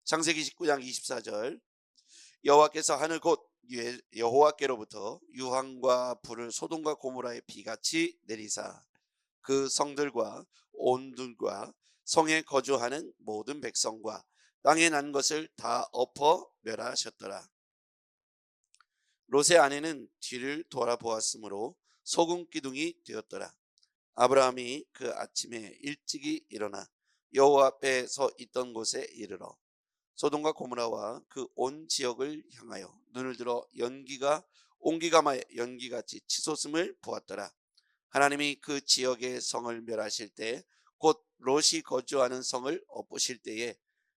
창세기 19장 24절. 여호와께서 하늘 곧 여호와께로부터 유황과 불을 소돔과 고모라에 비같이 내리사 그 성들과 온들과 성에 거주하는 모든 백성과 땅에 난 것을 다 엎어 멸하셨더라. 롯의 아내는 뒤를 돌아보았으므로 소금 기둥이 되었더라. 아브라함이 그 아침에 일찍이 일어나 여호와 앞에 서 있던 곳에 이르러 소돔과 고모라와 그 온 지역을 향하여 눈을 들어 온기가 연기같이 치솟음을 보았더라. 하나님이 그 지역의 성을 멸하실 때 곧 롯이 거주하는 성을 엎으실 때에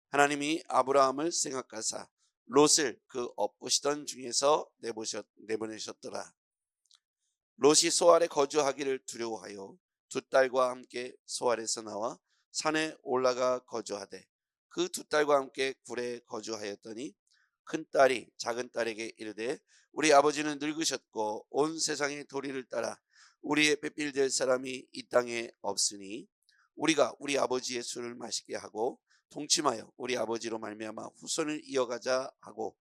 하나님이 아브라함을 생각하사 롯을 그 엎으시던 중에서 내보내셨더라. 롯이 소알에 거주하기를 두려워하여 두 딸과 함께 소알에서 나와 산에 올라가 거주하되 그 두 딸과 함께 굴에 거주하였더니 큰 딸이 작은 딸에게 이르되 우리 아버지는 늙으셨고 온 세상의 도리를 따라 우리의 배필될 사람이 이 땅에 없으니 우리가 우리 아버지의 술을 마시게 하고 동침하여 우리 아버지로 말미암아 후손을 이어가자 하고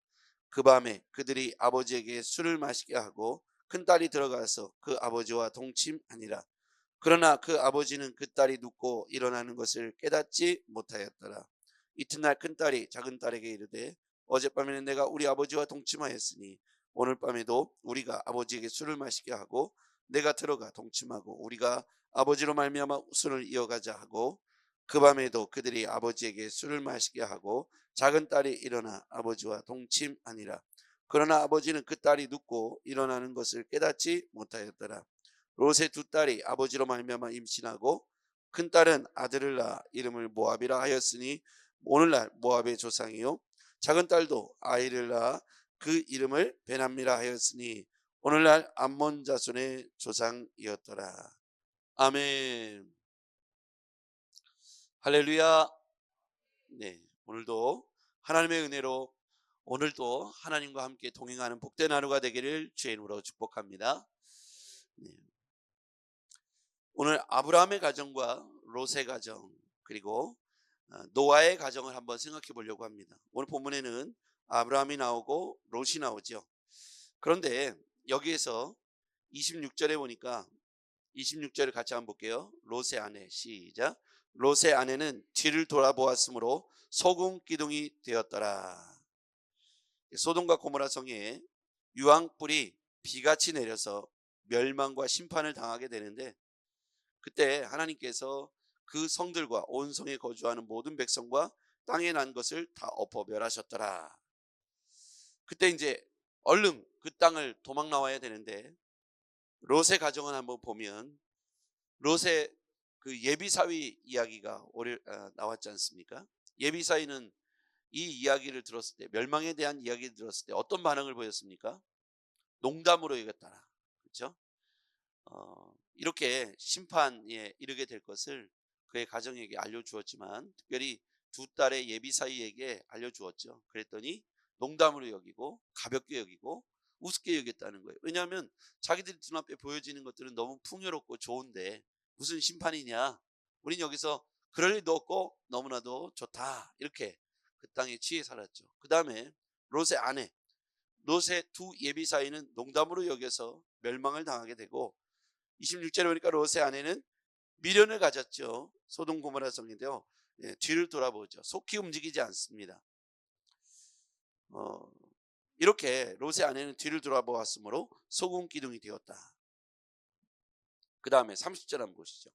그 밤에 그들이 아버지에게 술을 마시게 하고 큰 딸이 들어가서 그 아버지와 동침하니라. 그러나 그 아버지는 그 딸이 눕고 일어나는 것을 깨닫지 못하였더라. 이튿날 큰 딸이 작은 딸에게 이르되 어젯밤에는 내가 우리 아버지와 동침하였으니 오늘 밤에도 우리가 아버지에게 술을 마시게 하고 내가 들어가 동침하고 우리가 아버지로 말미암아 후손을 이어가자 하고 그 밤에도 그들이 아버지에게 술을 마시게 하고 작은 딸이 일어나 아버지와 동침하니라. 그러나 아버지는 그 딸이 눕고 일어나는 것을 깨닫지 못하였더라. 롯의 두 딸이 아버지로 말미암아 임신하고 큰 딸은 아들을 낳아 이름을 모압이라 하였으니 오늘날 모압의 조상이요 작은 딸도 아이를 낳아 그 이름을 베남미라 하였으니 오늘날 암몬 자손의 조상이었더라. 아멘. 할렐루야. 네, 오늘도 하나님의 은혜로 오늘도 하나님과 함께 동행하는 복된 하루가 되기를 주의 이름으로 축복합니다. 네, 오늘 아브라함의 가정과 롯의 가정 그리고 노아의 가정을 한번 생각해 보려고 합니다. 오늘 본문에는 아브라함이 나오고 롯이 나오죠. 그런데 여기에서 26절에 보니까 26절을 같이 한번 볼게요. 롯의 아내 시작. 롯의 아내는 뒤를 돌아보았으므로 소금 기둥이 되었더라. 소돔과 고모라 성에 유황불이 비같이 내려서 멸망과 심판을 당하게 되는데 그때 하나님께서 그 성들과 온 성에 거주하는 모든 백성과 땅에 난 것을 다 엎어 멸하셨더라. 그때 이제 얼른 그 땅을 도망 나와야 되는데 롯의 가정은 한번 보면 롯의 그 예비사위 이야기가 나왔지 않습니까? 예비사위는 이 이야기를 들었을 때 멸망에 대한 이야기를 들었을 때 어떤 반응을 보였습니까? 농담으로 여겼더라. 그렇죠? 이렇게 심판에 이르게 될 것을 그의 가정에게 알려주었지만 특별히 두 딸의 예비사위에게 알려주었죠. 그랬더니 농담으로 여기고 가볍게 여기고 우습게 여겼다는 거예요. 왜냐하면 자기들 눈앞에 보여지는 것들은 너무 풍요롭고 좋은데 무슨 심판이냐, 우린 여기서 그럴 일도 없고 너무나도 좋다, 이렇게 그 땅에 취해 살았죠. 그 다음에 롯의 아내, 롯의 두 예비사위는 농담으로 여겨서 멸망을 당하게 되고 26절에 보니까 롯의 아내는 미련을 가졌죠. 소돔 고모라 성인데요. 뒤를 돌아보죠. 속히 움직이지 않습니다. 이렇게 롯의 아내는 뒤를 돌아보았으므로 소금 기둥이 되었다. 그 다음에 30절 한번 보시죠.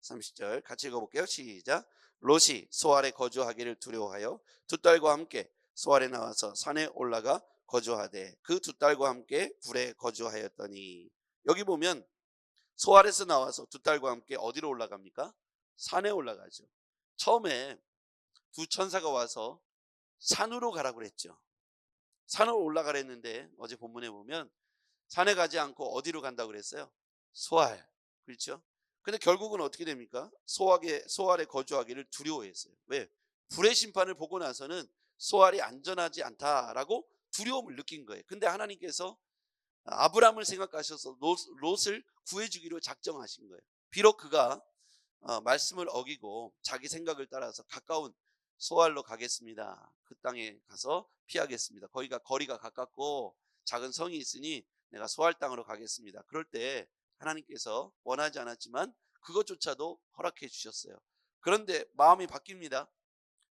30절 같이 읽어볼게요. 시작. 롯이 소알에 거주하기를 두려워하여 두 딸과 함께 소알에 나와서 산에 올라가 거주하되 그 두 딸과 함께 굴에 거주하였더니, 여기 보면 소알에서 나와서 두 딸과 함께 어디로 올라갑니까? 산에 올라가죠. 처음에 두 천사가 와서 산으로 가라고 그랬죠. 산으로 올라가랬는데 어제 본문에 보면 산에 가지 않고 어디로 간다고 그랬어요? 소알. 그렇죠? 근데 결국은 어떻게 됩니까? 소알에 거주하기를 두려워했어요. 왜? 불의 심판을 보고 나서는 소알이 안전하지 않다라고 두려움을 느낀 거예요. 근데 하나님께서 아브라함을 생각하셔서 롯을 구해주기로 작정하신 거예요. 비록 그가 말씀을 어기고 자기 생각을 따라서 가까운 소알로 가겠습니다. 그 땅에 가서 피하겠습니다. 거리가 가깝고 작은 성이 있으니 내가 소알 땅으로 가겠습니다. 그럴 때 하나님께서 원하지 않았지만 그것조차도 허락해 주셨어요. 그런데 마음이 바뀝니다.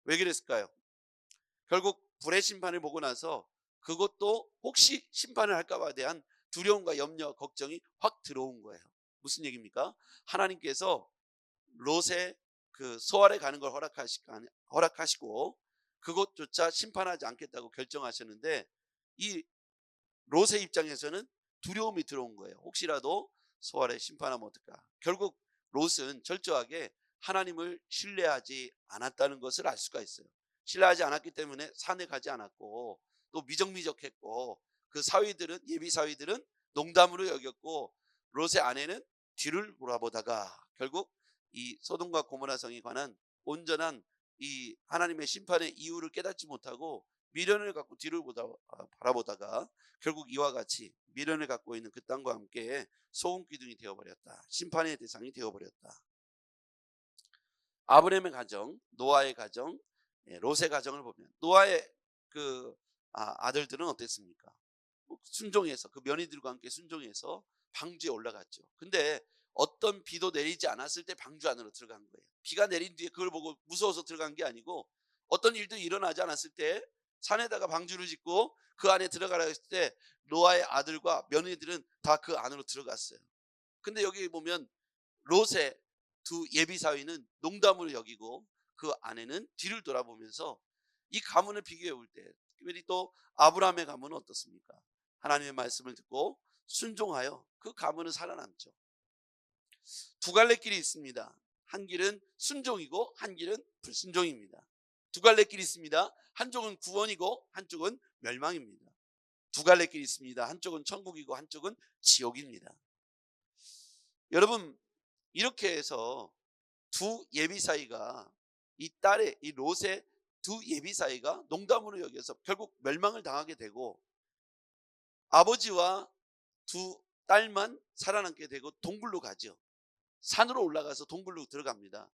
왜 그랬을까요? 결국 불의 심판을 보고 나서 그것도 혹시 심판을 할까 봐 대한 두려움과 염려, 걱정이 확 들어온 거예요. 무슨 얘기입니까? 하나님께서 롯의 그 소알에 가는 걸 허락하시고 그것조차 심판하지 않겠다고 결정하셨는데, 이 롯의 입장에서는 두려움이 들어온 거예요. 혹시라도 소알에 심판하면 어떨까? 결국 롯은 철저하게 하나님을 신뢰하지 않았다는 것을 알 수가 있어요. 신뢰하지 않았기 때문에 산에 가지 않았고 또 미적미적했고, 그 예비 사위들은 농담으로 여겼고, 롯의 아내는 뒤를 돌아보다가 결국 이 소돔과 고모라 성에 관한 온전한 이 하나님의 심판의 이유를 깨닫지 못하고 미련을 갖고 바라보다가 결국 이와 같이 미련을 갖고 있는 그 땅과 함께 소금 기둥이 되어버렸다. 심판의 대상이 되어버렸다. 아브라함의 가정, 노아의 가정, 롯의 가정을 보면 노아의 그 아들들은 어땠습니까? 순종해서, 그 며느리들과 함께 순종해서 방주에 올라갔죠. 근데 어떤 비도 내리지 않았을 때 방주 안으로 들어간 거예요. 비가 내린 뒤에 그걸 보고 무서워서 들어간 게 아니고, 어떤 일도 일어나지 않았을 때 산에다가 방주를 짓고 그 안에 들어가라 했을 때 노아의 아들과 며느리들은 다 그 안으로 들어갔어요. 근데 여기 보면 롯의 두 예비 사위는 농담으로 여기고 그 아내는 뒤를 돌아보면서, 이 가문을 비교해 볼 때 특별히 또 아브라함의 가문은 어떻습니까? 하나님의 말씀을 듣고 순종하여 그 가문은 살아남죠. 두 갈래 길이 있습니다. 한 길은 순종이고 한 길은 불순종입니다. 두 갈래 길이 있습니다. 한쪽은 구원이고 한쪽은 멸망입니다. 두 갈래 길이 있습니다. 한쪽은 천국이고 한쪽은 지옥입니다. 여러분, 이렇게 해서 두 예비 사이가, 이 롯의 두 예비 사이가 농담으로 여겨서 결국 멸망을 당하게 되고, 아버지와 두 딸만 살아남게 되고 동굴로 가죠. 산으로 올라가서 동굴로 들어갑니다.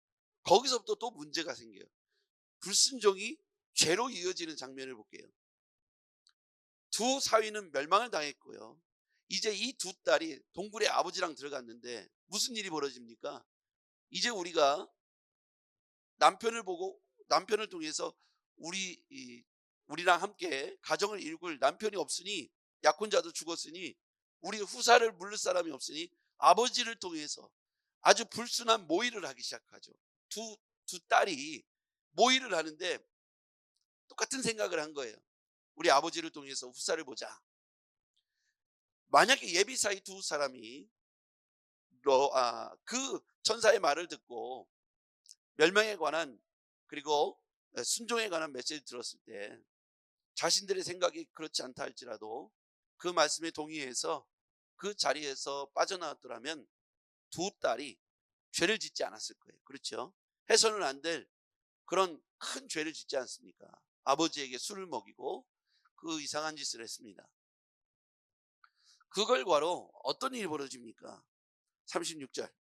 거기서부터 또 문제가 생겨요. 불순종이 죄로 이어지는 장면을 볼게요. 두 사위는 멸망을 당했고요. 이제 이 두 딸이 동굴에 아버지랑 들어갔는데 무슨 일이 벌어집니까? 이제 우리가 남편을 통해서 우리랑 함께 가정을 이룰 남편이 없으니, 약혼자도 죽었으니 우리 후사를 물을 사람이 없으니 아버지를 통해서 아주 불순한 모의를 하기 시작하죠. 두 딸이 모의를 하는데 똑같은 생각을 한 거예요. 우리 아버지를 통해서 후사를 보자. 만약에 예비 사이 두 사람이 그 천사의 말을 듣고 멸망에 관한, 그리고 순종에 관한 메시지를 들었을 때 자신들의 생각이 그렇지 않다 할지라도 그 말씀에 동의해서 그 자리에서 빠져나왔더라면 두 딸이 죄를 짓지 않았을 거예요. 그렇죠? 해서는 안 될 그런 큰 죄를 짓지 않습니까? 아버지에게 술을 먹이고 그 이상한 짓을 했습니다. 그 결과로 어떤 일이 벌어집니까? 36절,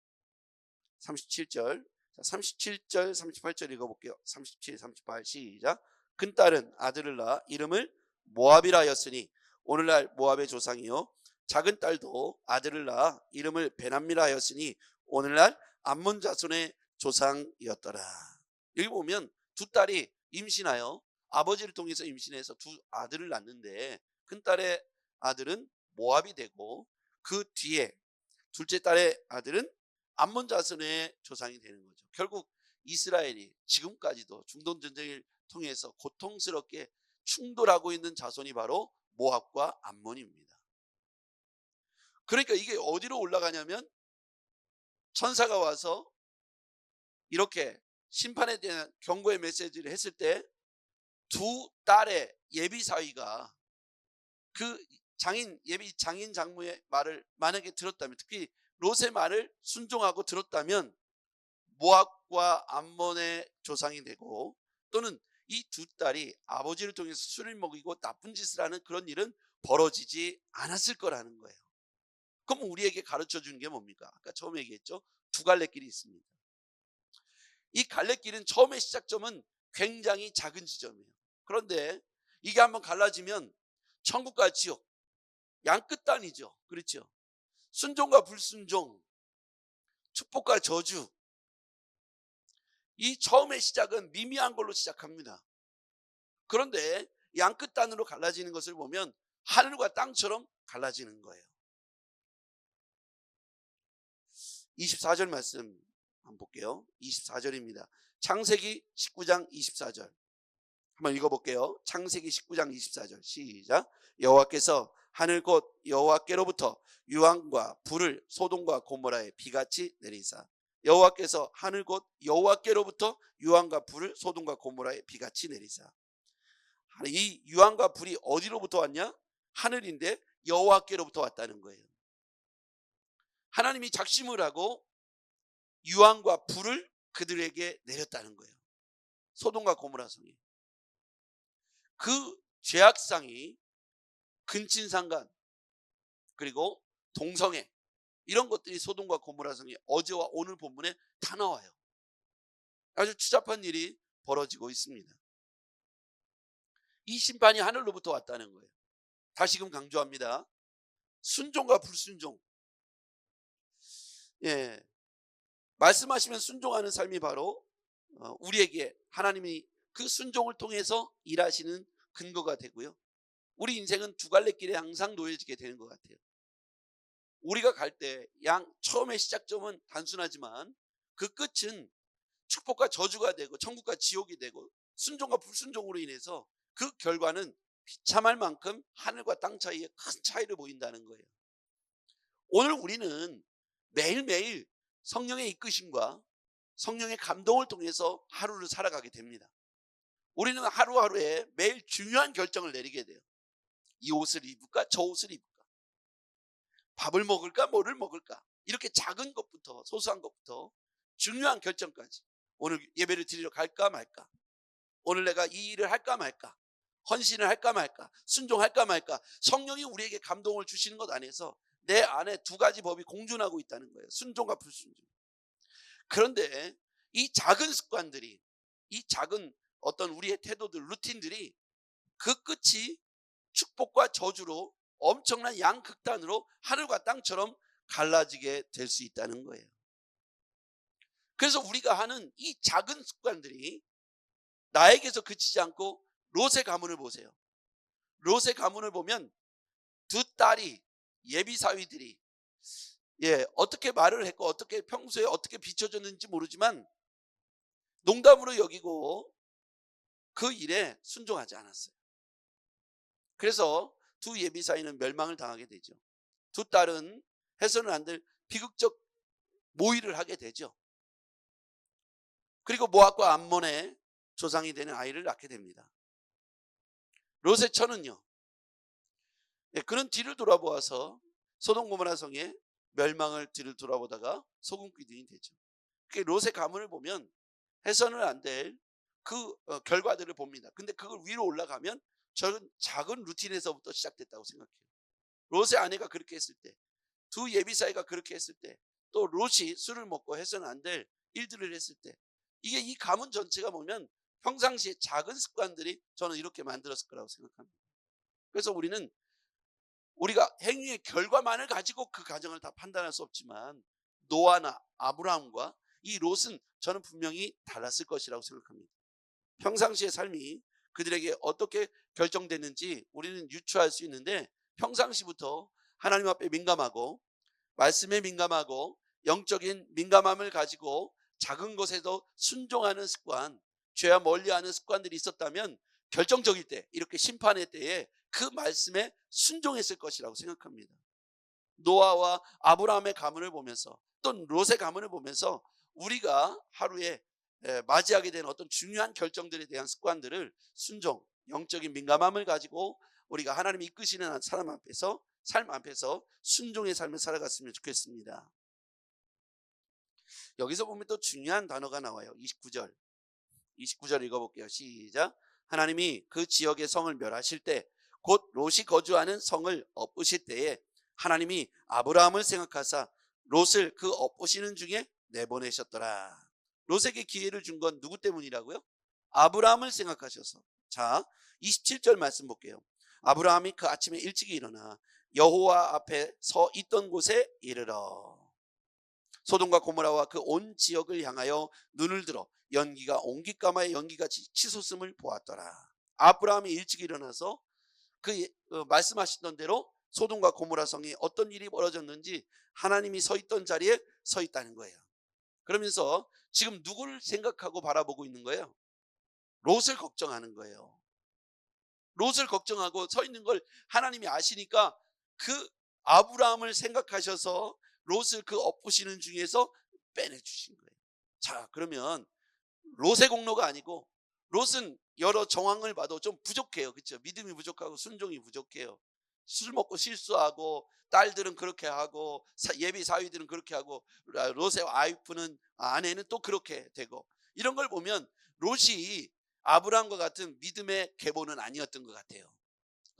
37절, 37절, 38절 읽어볼게요. 37, 38 시작. 큰 딸은 아들을 낳아 이름을 모압이라 하였으니 오늘날 모압의 조상이요, 작은 딸도 아들을 낳아 이름을 베남미라 하였으니 오늘날 암몬 자손의 조상이었더라. 여기 보면 두 딸이 임신하여, 아버지를 통해서 임신해서 두 아들을 낳는데, 큰 딸의 아들은 모압이 되고 그 뒤에 둘째 딸의 아들은 암몬 자손의 조상이 되는 거죠. 결국 이스라엘이 지금까지도 중동 전쟁을 통해서 고통스럽게 충돌하고 있는 자손이 바로 모압과 암몬입니다. 그러니까 이게 어디로 올라가냐면, 천사가 와서 이렇게 심판에 대한 경고의 메시지를 했을 때 두 딸의 예비 사위가 그 장인 장모의 말을 만약에 들었다면, 특히 롯의 말을 순종하고 들었다면 모압과 암몬의 조상이 되고, 또는 이 두 딸이 아버지를 통해서 술을 먹이고 나쁜 짓을 하는 그런 일은 벌어지지 않았을 거라는 거예요. 그럼 우리에게 가르쳐 주는 게 뭡니까? 아까 처음에 얘기했죠. 두 갈래 길이 있습니다. 이 갈래길은 처음의 시작점은 굉장히 작은 지점이에요. 그런데 이게 한번 갈라지면 천국과 지옥, 양끝단이죠. 그렇죠? 순종과 불순종, 축복과 저주, 이 처음의 시작은 미미한 걸로 시작합니다. 그런데 양끝단으로 갈라지는 것을 보면 하늘과 땅처럼 갈라지는 거예요. 24절 말씀 한번 볼게요. 24절입니다. 창세기 19장 24절 한번 읽어볼게요. 창세기 19장 24절 시작. 여호와께서 하늘 곧 여호와께로부터 유황과 불을 소돔과 고모라에 비같이 내리사. 여호와께서 하늘 곧 여호와께로부터 유황과 불을 소돔과 고모라에 비같이 내리사. 이 유황과 불이 어디로부터 왔냐? 하늘인데 여호와께로부터 왔다는 거예요. 하나님이 작심을 하고 유황과 불을 그들에게 내렸다는 거예요. 소돔과 고모라 성에. 그 죄악상이 근친상간 그리고 동성애 이런 것들이 소돔과 고모라 성에 어제와 오늘 본문에 다 나와요. 아주 추잡한 일이 벌어지고 있습니다. 이 심판이 하늘로부터 왔다는 거예요. 다시금 강조합니다. 순종과 불순종. 예, 말씀하시면 순종하는 삶이 바로 우리에게 하나님이 그 순종을 통해서 일하시는 근거가 되고요. 우리 인생은 두 갈래 길에 항상 놓여지게 되는 것 같아요. 우리가 갈 때 처음의 시작점은 단순하지만 그 끝은 축복과 저주가 되고 천국과 지옥이 되고 순종과 불순종으로 인해서 그 결과는 비참할 만큼 하늘과 땅 사이에 큰 차이를 보인다는 거예요. 오늘 우리는 매일매일 성령의 이끄심과 성령의 감동을 통해서 하루를 살아가게 됩니다. 우리는 하루하루에 매일 중요한 결정을 내리게 돼요. 이 옷을 입을까 저 옷을 입을까, 밥을 먹을까 뭐를 먹을까, 이렇게 작은 것부터 소소한 것부터 중요한 결정까지. 오늘 예배를 드리러 갈까 말까, 오늘 내가 이 일을 할까 말까, 헌신을 할까 말까, 순종할까 말까. 성령이 우리에게 감동을 주시는 것 안에서 내 안에 두 가지 법이 공존하고 있다는 거예요. 순종과 불순종. 그런데 이 작은 습관들이, 이 작은 어떤 우리의 태도들, 루틴들이 그 끝이 축복과 저주로 엄청난 양극단으로 하늘과 땅처럼 갈라지게 될 수 있다는 거예요. 그래서 우리가 하는 이 작은 습관들이 나에게서 그치지 않고 롯의 가문을 보세요. 롯의 가문을 보면 두 딸이, 예비 사위들이 어떻게 말을 했고 어떻게 평소에 어떻게 비춰졌는지 모르지만 농담으로 여기고 그 일에 순종하지 않았어요. 그래서 두 예비 사위는 멸망을 당하게 되죠. 두 딸은 해서는 안 될 비극적 모의를 하게 되죠. 그리고 모압과 암몬의 조상이 되는 아이를 낳게 됩니다. 롯의 처는요, 그는 뒤를 돌아보아서 소돔 고모라 성의 멸망을 뒤를 돌아보다가 소금 기둥이 되죠. 롯의 가문을 보면 해서는 안 될 그 결과들을 봅니다. 근데 그걸 위로 올라가면 저는 작은 루틴에서부터 시작됐다고 생각해요. 롯의 아내가 그렇게 했을 때, 두 예비 사이가 그렇게 했을 때, 또 롯이 술을 먹고 해서는 안 될 일들을 했을 때, 이게 이 가문 전체가 보면 평상시에 작은 습관들이 저는 이렇게 만들었을 거라고 생각합니다. 그래서 우리가 행위의 결과만을 가지고 그 가정을 다 판단할 수 없지만 노아나 아브라함과 이 롯은 저는 분명히 달랐을 것이라고 생각합니다. 평상시의 삶이 그들에게 어떻게 결정됐는지 우리는 유추할 수 있는데, 평상시부터 하나님 앞에 민감하고 말씀에 민감하고 영적인 민감함을 가지고 작은 것에도 순종하는 습관, 죄와 멀리하는 습관들이 있었다면 결정적일 때, 이렇게 심판의 때에 그 말씀에 순종했을 것이라고 생각합니다. 노아와 아브라함의 가문을 보면서 또 롯의 가문을 보면서 우리가 하루에 맞이하게 되는 어떤 중요한 결정들에 대한 습관들을 순종, 영적인 민감함을 가지고 우리가 하나님이 이끄시는 삶 앞에서 순종의 삶을 살아갔으면 좋겠습니다. 여기서 보면 또 중요한 단어가 나와요. 29절 읽어볼게요. 시작. 하나님이 그 지역의 성을 멸하실 때, 곧 롯이 거주하는 성을 엎으실 때에 하나님이 아브라함을 생각하사 롯을 그 엎으시는 중에 내보내셨더라. 롯에게 기회를 준 건 누구 때문이라고요? 아브라함을 생각하셔서. 자, 27절 말씀 볼게요. 아브라함이 그 아침에 일찍이 일어나 여호와 앞에 서 있던 곳에 이르러 소돔과 고모라와 그 온 지역을 향하여 눈을 들어 연기가 옹깃가마의 연기같이 치솟음을 보았더라. 아브라함이 일찍 일어나서 말씀하시던 대로 소돔과 고모라 성이 어떤 일이 벌어졌는지 하나님이 서 있던 자리에 서 있다는 거예요. 그러면서 지금 누구를 생각하고 바라보고 있는 거예요? 롯을 걱정하는 거예요. 롯을 걱정하고 서 있는 걸 하나님이 아시니까 그 아브라함을 생각하셔서 롯을 그 엎으시는 중에서 빼내주신 거예요. 자, 그러면 롯의 공로가 아니고, 롯은 여러 정황을 봐도 좀 부족해요. 그렇죠? 믿음이 부족하고 순종이 부족해요. 술 먹고 실수하고, 딸들은 그렇게 하고, 예비 사위들은 그렇게 하고, 롯의 와이프는, 아내는 또 그렇게 되고, 이런 걸 보면 롯이 아브라함과 같은 믿음의 계보는 아니었던 것 같아요.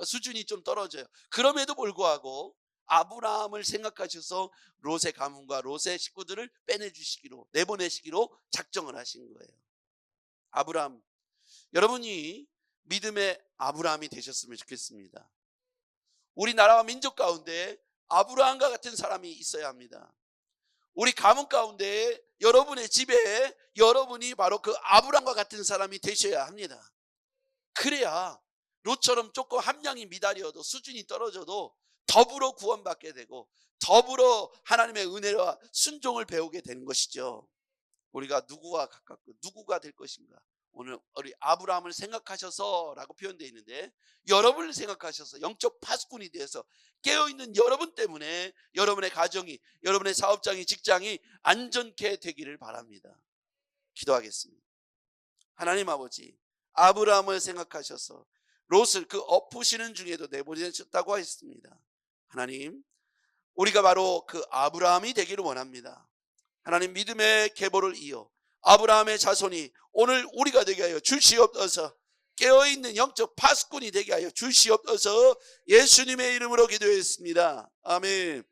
수준이 좀 떨어져요. 그럼에도 불구하고 아브라함을 생각하셔서 롯의 가문과 롯의 식구들을 빼내주시기로, 내보내시기로 작정을 하신 거예요. 아브라함, 여러분이 믿음의 아브라함이 되셨으면 좋겠습니다. 우리나라와 민족 가운데 아브라함과 같은 사람이 있어야 합니다. 우리 가문 가운데, 여러분의 집에 여러분이 바로 그 아브라함과 같은 사람이 되셔야 합니다. 그래야 롯처럼 조금 함량이 미달이어도, 수준이 떨어져도 더불어 구원받게 되고 더불어 하나님의 은혜와 순종을 배우게 되는 것이죠. 우리가 누구와 가깝고 누구가 될 것인가? 오늘 우리 아브라함을 생각하셔서 라고 표현되어 있는데, 여러분을 생각하셔서 영적 파수꾼이 되어서 깨어있는 여러분 때문에 여러분의 가정이, 여러분의 사업장이, 직장이 안전케 되기를 바랍니다. 기도하겠습니다. 하나님 아버지, 아브라함을 생각하셔서 롯을 그 엎으시는 중에도 내보내셨다고 했습니다. 하나님, 우리가 바로 그 아브라함이 되기를 원합니다. 하나님, 믿음의 계보를 이어 아브라함의 자손이 오늘 우리가 되게 하여 주시옵소서. 깨어있는 영적 파수꾼이 되게 하여 주시옵소서. 예수님의 이름으로 기도했습니다. 아멘.